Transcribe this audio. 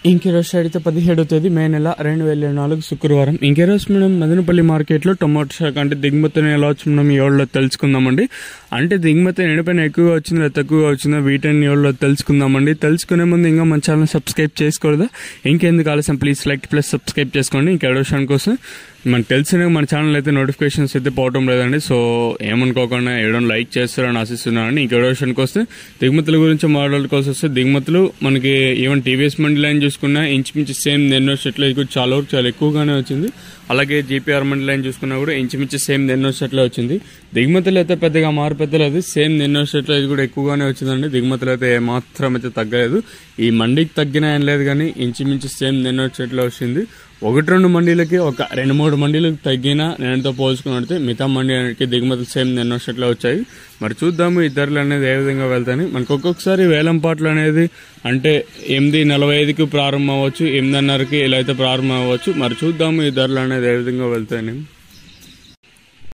ఇంకెరోజు అయితే 17వ తేదీ మే నెల 2024 శుక్రవారం. ఇంకెరోజు మనం మదనపల్లి మార్కెట్లో టొమాటో శాఖ అంటే దిగుమతిని ఎలా వచ్చింది మనం ఎవరిలో తెలుసుకుందామండి. అంటే దిగుమతి ఎండిపోయిన ఎక్కువగా వచ్చిందా తక్కువగా వచ్చిందా వీటిని ఎవరిలో తెలుసుకుందామండి. తెలుసుకునే ముందు ఇంకా మన ఛానల్ సబ్స్క్రైబ్ చేసుకోలేదా? ఇంకెందుకు ఆలస్యం, ప్లీజ్ లైక్ ప్లస్ సబ్స్క్రైబ్ చేసుకోండి. ఇంకెవరో విషయం కోసం మనకు తెలిసిన మన ఛానల్ అయితే నోటిఫికేషన్స్ అయితే పోవటం లేదండి. సో ఏమనుకోకుండా ఎవరైనా లైక్ చేస్తారని ఆశిస్తున్నానండి. ఇంకెవరో విషయానికి వస్తే దిగుమతుల గురించి మాట్లాడుకోవాల్సి వస్తే దిగుమతులు మనకి ఈవెన్ టీవీఎస్ మండీ లైన్ చూసుకున్నా ఇంచుమించు సేమ్ ఎన్నో సెట్లు చాలా వరకు చాలా ఎక్కువగానే వచ్చింది. అలాగే జీపీఆర్ మండీ లైన్ చూసుకున్నా కూడా ఇంచుమించు సేమ్ ఎన్నో సెట్లు వచ్చింది. దిగుమతులు అయితే పెద్దగా మార్పెత్తలేదు, సేమ్ ఎన్నో సెట్లు ఇది కూడా ఎక్కువగానే వచ్చిందండి. దిగుమతులు అయితే ఏమాత్రం అయితే తగ్గలేదు. ఈ మండీకి తగ్గినా ఏం లేదు కానీ ఇంచుమించు సేమ్ ఎన్నో సెట్లు వచ్చింది. 1-2 మండీలకి ఒక 2-3 మండీలకు తగ్గిన నేనుతో పోల్చుకున్నట్టు మిగతా మండీలకి దిగుమతులు సేమ్ ఎన్నో సెట్లు వచ్చాయి. మరి చూద్దాము ఈ ధరలు అనేది ఏ విధంగా వెళ్తాయని. మనకు ఒక్కొక్కసారి వేలం పాటలు అనేది అంటే 8:45కి ప్రారంభం అవ్వచ్చు, 8:30కి ఇలా అయితే ప్రారంభం అవ్వచ్చు. మరి చూద్దాము ఈ ధరలు అనేది ఏ విధంగా వెళ్తాయని.